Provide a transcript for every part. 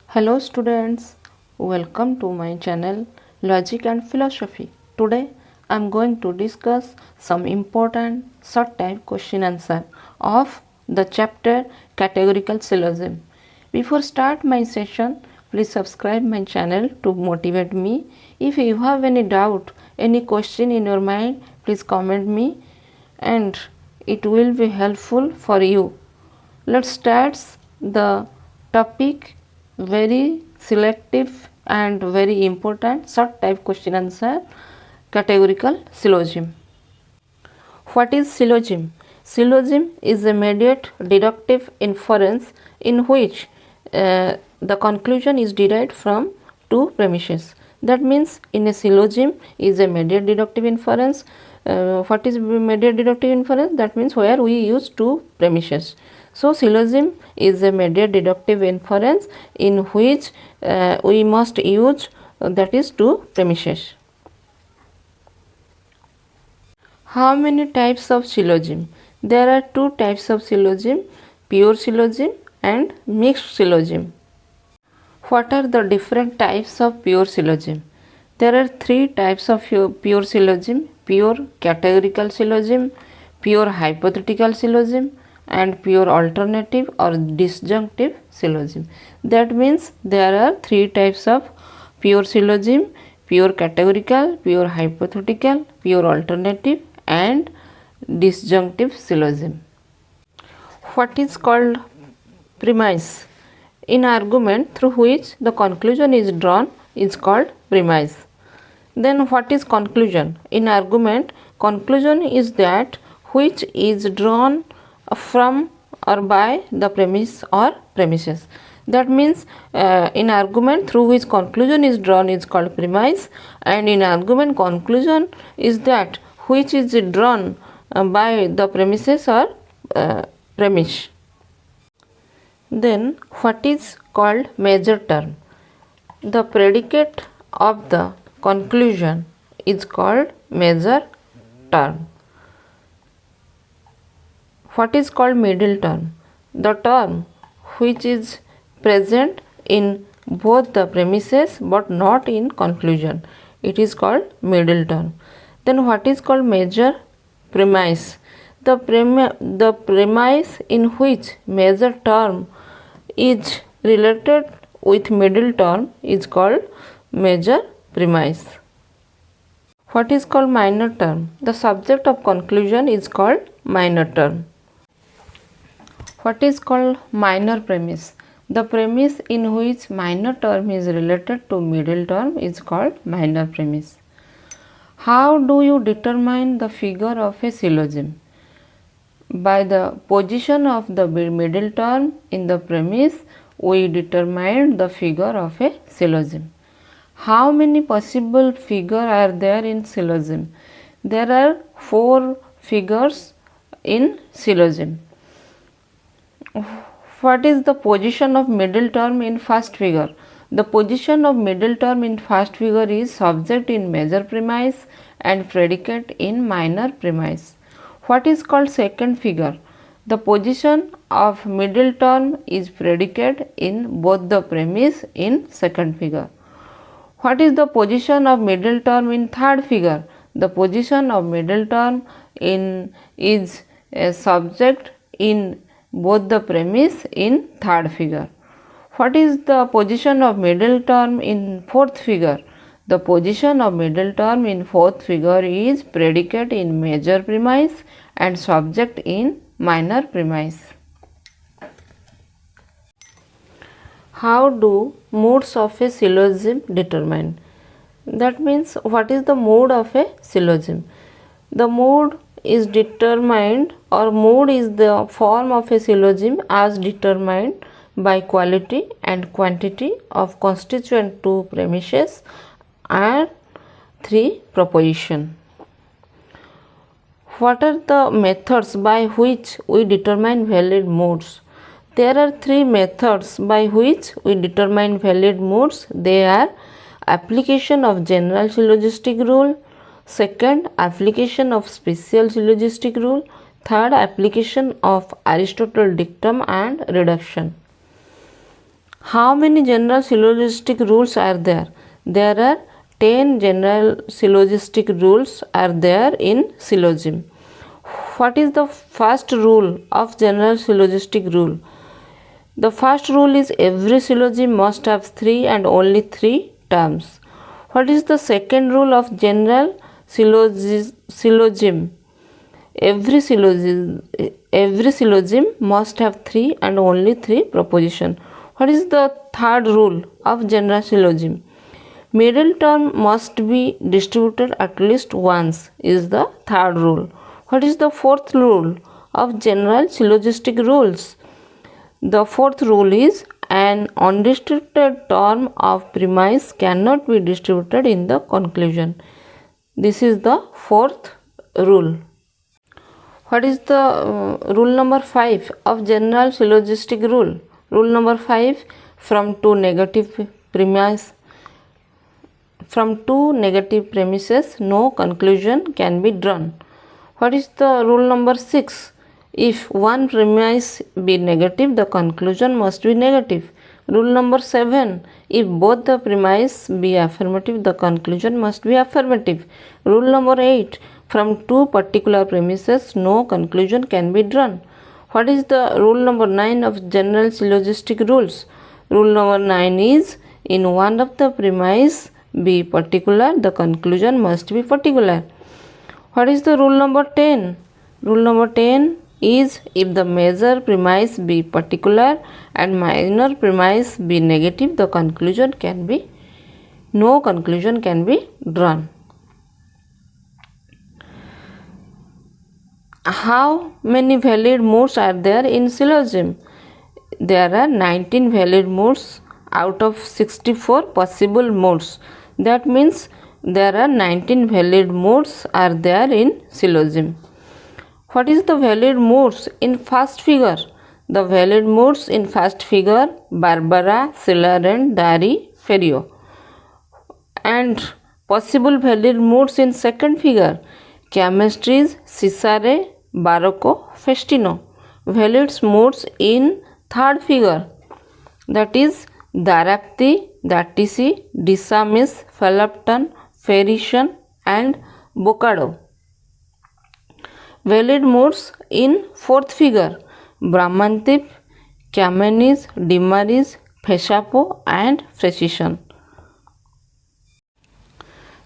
Hello students, welcome to my channel Logic and Philosophy. Today I am going to discuss some important short type question answer of the chapter Categorical Syllogism. Before start my session, please subscribe my channel to motivate me. If you have any doubt, any question in your mind, please comment me and it will be helpful for you. Let's start the topic. Very selective and very important short type question answer, categorical syllogism. What is syllogism? Syllogism is a mediate deductive inference in which the conclusion is derived from two premises. That means in a syllogism is a mediate deductive inference. What is mediate deductive inference? That means where we use two premises. So syllogism is a mediate deductive inference in which we must use that is two premises. How many types of syllogism? There are two types of syllogism, pure syllogism and mixed syllogism. What are the different types of pure syllogism? There are three types of pure syllogism: pure categorical syllogism, pure hypothetical syllogism, and pure alternative or disjunctive syllogism. That means there are three types of pure syllogism: pure categorical, pure hypothetical, pure alternative, and disjunctive syllogism. What is called premise? In argument through which the conclusion is drawn is called premise. Then what is conclusion? In argument, conclusion is that which is drawn from or by the premise or premises. That means in argument through which conclusion is drawn is called premise, and in argument conclusion is that which is drawn by the premises or premise. Then what is called major term? The predicate of the conclusion is called major term. What is called middle term? The term which is present in both the premises but not in conclusion. It is called middle term. Then what is called major premise? The premise in which major term is related with middle term is called major premise. What is called minor term? The subject of conclusion is called minor term. What is called minor premise? The premise in which minor term is related to middle term is called minor premise. How do you determine the figure of a syllogism? By the position of the middle term in the premise, we determine the figure of a syllogism. How many possible figures are there in syllogism? There are 4 figures in syllogism. What is the position of middle term in first figure? The position of middle term in first figure is subject in major premise and predicate in minor premise. What is called second figure? The position of middle term is predicate in both the premise in second figure. What is the position of middle term in third figure? The position of middle term is a subject in both the premise in third figure. What is the position of middle term in fourth figure? The position of middle term in fourth figure is predicate in major premise and subject in minor premise. How do moods of a syllogism determined? That means what is the mood of a syllogism? The mood is determined, or mood is the form of a syllogism as determined by quality and quantity of constituent 2 premises and 3 proposition. What are the methods by which we determine valid moods? There are 3 methods by which we determine valid moods. They are application of general syllogistic rule, Second, application of special syllogistic rule. Third, application of Aristotle dictum and reduction. How many general syllogistic rules are there? There are 10 general syllogistic rules are there in syllogism. What is the first rule of general syllogistic rule? The first rule is every syllogism must have 3 and only 3 terms. What is the second rule of general syllogism? Every syllogism must have 3 and only 3 proposition. What is the third rule of general syllogism? Middle term must be distributed at least once is the third rule. What is the fourth rule of general syllogistic rules? The fourth rule is an undistributed term of premise cannot be distributed in the conclusion. This is the fourth rule. What is the rule number 5 of general syllogistic rule? Rule number 5, from two negative premises no conclusion can be drawn. What is the rule number 6? If one premise be negative, the conclusion must be negative. Rule number 7, if both the premise be affirmative, the conclusion must be affirmative. Rule number 8, from two particular premises no conclusion can be drawn. What is the rule number 9 of general syllogistic rules? Rule number 9 is, in one of the premise be particular, the conclusion must be particular. What is the rule number 10? Rule number 10 is, if the major premise be particular and minor premise be negative, the conclusion can be, no conclusion can be drawn. How many valid modes are there in syllogism? There are 19 valid modes out of 64 possible modes. That means there are 19 valid modes are there in syllogism. What is the valid modes in first figure? The valid modes in first figure, Barbara, Schiller and Dari, Ferrier. And possible valid modes in second figure, chemistries, Cesare, Barocco, Festino. Valid modes in third figure, that is Darapti, Dattisi, Disamis, Philopton, Ferrician and Boccado. Valid modes in fourth figure, Brahmantip, Kamenis, Dimaris, Feshapo and Frecision.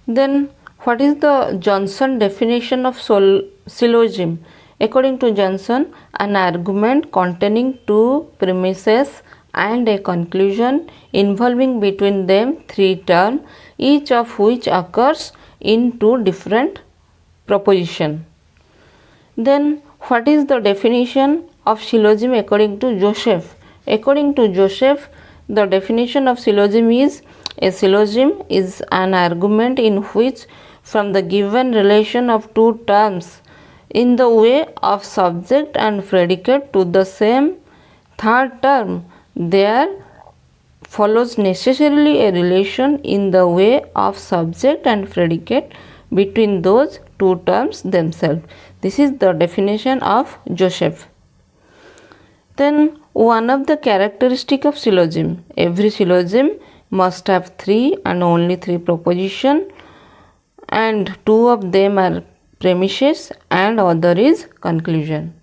Then what is the Johnson definition of syllogism? According to Johnson, an argument containing two premises and a conclusion involving between them 3 terms, each of which occurs in 2 different propositions. Then what is the definition of syllogism according to Joseph? According to Joseph, the definition of syllogism is, a syllogism is an argument in which from the given relation of 2 terms in the way of subject and predicate to the same third term, there follows necessarily a relation in the way of subject and predicate between those 2 terms themselves. This is the definition of Joseph. Then one of the characteristics of syllogism, every syllogism must have 3 and only 3 propositions, and 2 of them are premises and other is conclusion.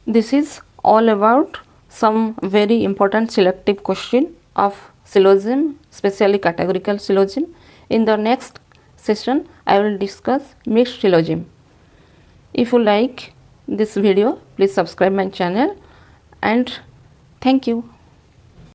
This is all about some very important selective question of syllogism, especially categorical syllogism. In the next session, I will discuss mixed syllogism. If you like this video, please subscribe my channel and thank you.